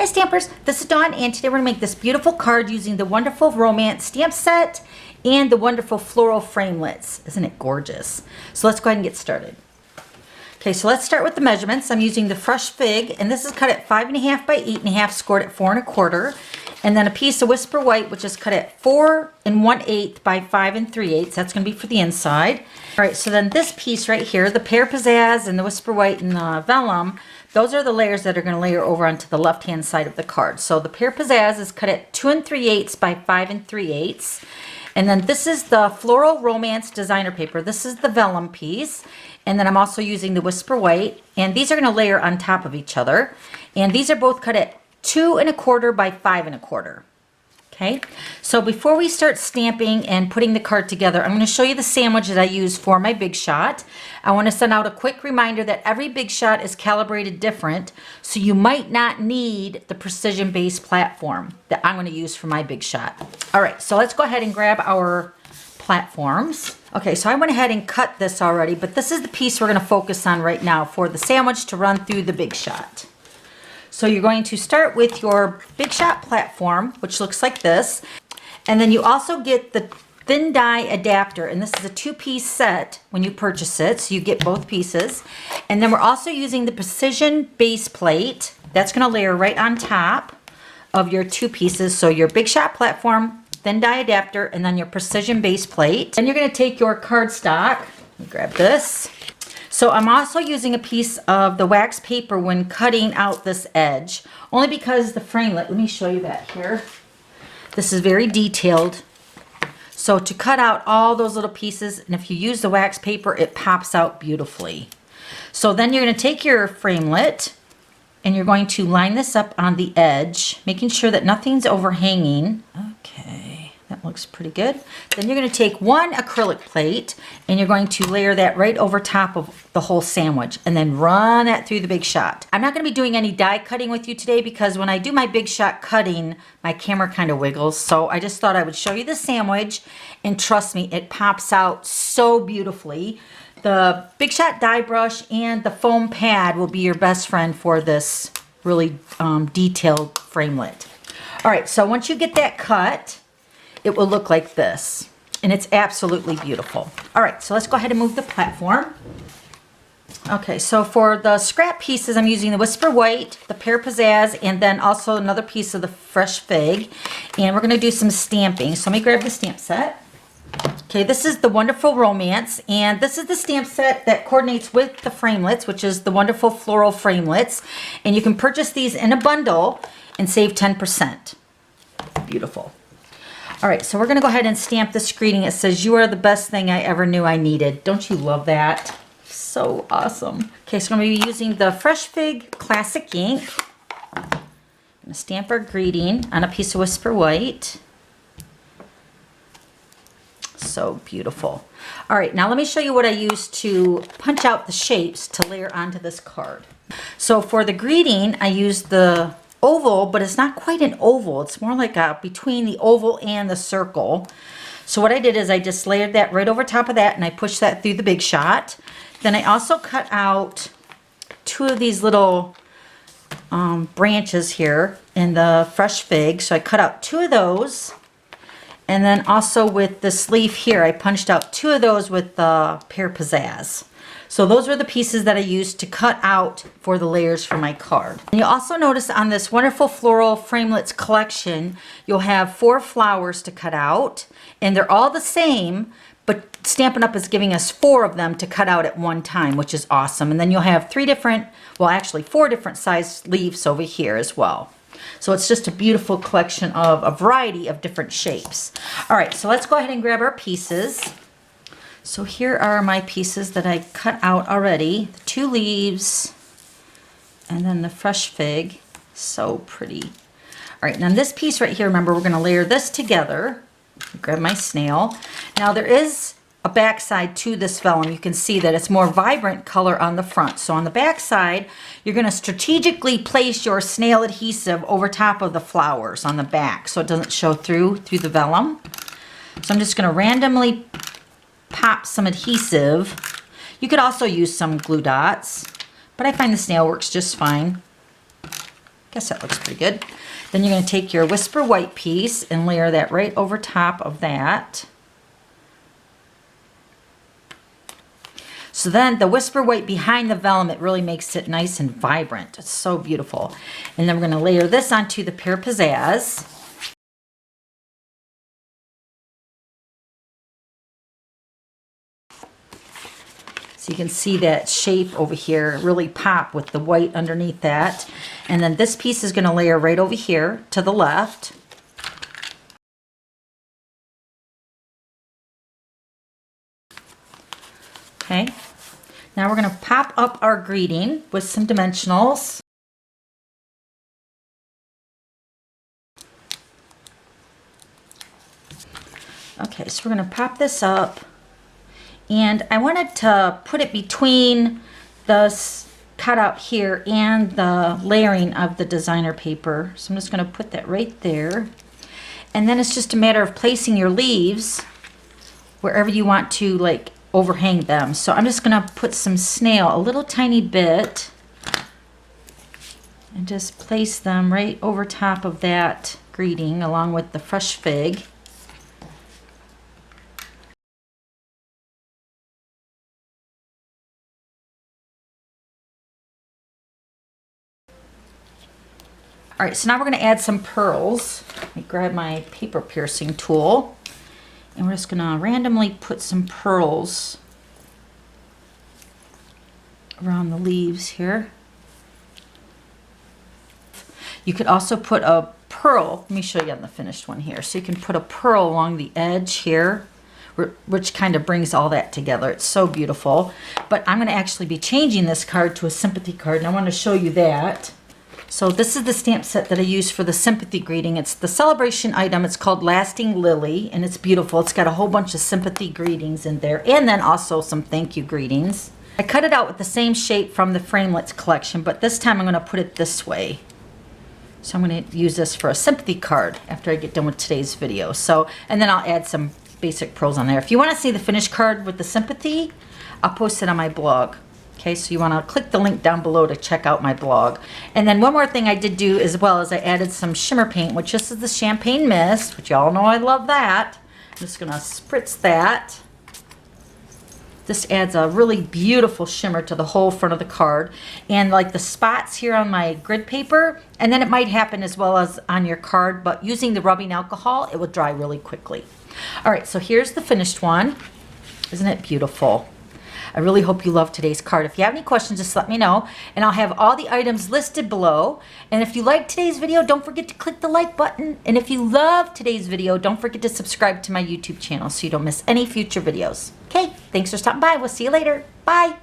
Hi Stampers, this is Dawn and today we're going to make this beautiful card using the Wonderful Romance stamp set and the wonderful floral framelits. Isn't it gorgeous? So let's go ahead and get started. Okay, so let's start with the measurements. I'm using the Fresh Fig and this is cut at 5.5 by 8.5, scored at 4 1/4. And then a piece of Whisper White, which is cut at 4 1/8 by 5 3/8. That's going to be for the inside. All right, so then this piece right here, the Pear Pizzazz and the Whisper White and the Vellum, those are the layers that are going to layer over onto the left-hand side of the card. So the Pear Pizzazz is cut at 2 3/8 by 5 3/8. And then this is the Floral Romance designer paper. This is the vellum piece. And then I'm also using the Whisper White. And these are going to layer on top of each other. And these are both cut at 2 1/4 by 5 1/4. Okay, so before we start stamping and putting the card together, I'm going to show you the sandwich that I use for my Big Shot. I want to send out a quick reminder that every Big Shot is calibrated different, so you might not need the precision base platform that I'm going to use for my Big Shot. All right, so let's go ahead and grab our platforms. Okay, so I went ahead and cut this already, but this is the piece we're going to focus on right now for the sandwich to run through the Big Shot. So you're going to start with your Big Shot platform, which looks like this. And then you also get the thin die adapter. And this is a 2-piece set when you purchase it. So you get both pieces. And then we're also using the precision base plate. That's going to layer right on top of your 2 pieces. So your Big Shot platform, thin die adapter, and then your precision base plate. Then you're going to take your cardstock. Let me grab this. So I'm also using a piece of the wax paper when cutting out this edge, only because the framelit, let me show you that here. This is very detailed. So to cut out all those little pieces, and if you use the wax paper, it pops out beautifully. So then you're going to take your framelit and you're going to line this up on the edge, making sure that nothing's overhanging. Okay, that looks pretty good. Then you're going to take one acrylic plate and you're going to layer that right over top of the whole sandwich and then run that through the Big Shot. I'm not going to be doing any die cutting with you today because when I do my Big Shot cutting, my camera kind of wiggles. So I just thought I would show you the sandwich, and trust me, it pops out so beautifully. The Big Shot die brush and the foam pad will be your best friend for this really detailed framelit. All right, so once you get that cut, it will look like this, and it's absolutely beautiful. All right, so let's go ahead and move the platform. Okay, so for the scrap pieces, I'm using the Whisper White, the Pear Pizzazz, and then also another piece of the Fresh Fig, and we're going to do some stamping. So let me grab the stamp set. Okay, this is the Wonderful Romance, and this is the stamp set that coordinates with the framelits, which is the Wonderful Floral Framelits, and you can purchase these in a bundle and save 10%. Beautiful. All right, so we're going to go ahead and stamp this greeting. It says, "You are the best thing I ever knew I needed." Don't you love that? So awesome. Okay, so I'm going to be using the Fresh Fig Classic ink. I'm going to stamp our greeting on a piece of Whisper White. So beautiful. All right, now let me show you what I used to punch out the shapes to layer onto this card. So for the greeting, I used the oval, but it's not quite an oval. It's more like a between the oval and the circle. So what I did is I just layered that right over top of that, and I pushed that through the Big Shot. Then I also cut out 2 of these little branches here in the Fresh Fig. So I cut out 2 of those. And then also with this leaf here, I punched out 2 of those with the Pear Pizzazz. So those were the pieces that I used to cut out for the layers for my card. And you'll also notice on this Wonderful Floral Framelits collection, you'll have 4 flowers to cut out. And they're all the same, but Stampin' Up is giving us 4 of them to cut out at one time, which is awesome. And then you'll have 4 different size leaves over here as well. So it's just a beautiful collection of a variety of different shapes. All right, so let's go ahead and grab our pieces. So here are my pieces that I cut out already. The 2 leaves and then the Fresh Fig. So pretty. All right, now this piece right here, remember, we're going to layer this together. Grab my snail. Now there is a back side to this vellum. You can see that it's more vibrant color on the front. So on the back side, you're going to strategically place your snail adhesive over top of the flowers on the back so it doesn't show through the vellum. So I'm just going to randomly pop some adhesive. You could also use some glue dots, but I find the snail works just fine. Guess that looks pretty good. Then you're going to take your Whisper White piece and layer that right over top of that. So then the Whisper White behind the vellum, it really makes it nice and vibrant. It's so beautiful. And then we're going to layer this onto the Pear Pizzazz. So you can see that shape over here really pop with the white underneath that. And then this piece is going to layer right over here to the left. Okay. Now we're going to pop up our greeting with some dimensionals. Okay, so we're going to pop this up. And I wanted to put it between the cutout here and the layering of the designer paper. So I'm just going to put that right there. And then it's just a matter of placing your leaves wherever you want to like overhang them. So I'm just going to put some snail, a little tiny bit, and just place them right over top of that greeting along with the fresh fig. All right, so now we're going to add some pearls. Let me grab my paper piercing tool. And we're just going to randomly put some pearls around the leaves here. You could also put a pearl. Let me show you on the finished one here. So you can put a pearl along the edge here, which kind of brings all that together. It's so beautiful. But I'm going to actually be changing this card to a sympathy card, and I want to show you that. So this is the stamp set that I use for the sympathy greeting. It's the celebration item. It's called Lasting Lily, and it's beautiful. It's got a whole bunch of sympathy greetings in there, and then also some thank you greetings. I cut it out with the same shape from the Framelits collection, but this time I'm going to put it this way. So I'm going to use this for a sympathy card after I get done with today's video. So, and then I'll add some basic pearls on there. If you want to see the finished card with the sympathy, I'll post it on my blog. Okay, so you want to click the link down below to check out my blog. And then one more thing I did do as well is I added some shimmer paint, which this is the Champagne Mist, which y'all know I love that. I'm just going to spritz that. This adds a really beautiful shimmer to the whole front of the card. And like the spots here on my grid paper, and then it might happen as well as on your card, but using the rubbing alcohol, it will dry really quickly. All right, so here's the finished one. Isn't it beautiful? I really hope you love today's card. If you have any questions, just let me know, and I'll have all the items listed below. And if you like today's video, don't forget to click the like button. And if you love today's video, don't forget to subscribe to my YouTube channel so you don't miss any future videos. Okay, thanks for stopping by. We'll see you later. Bye.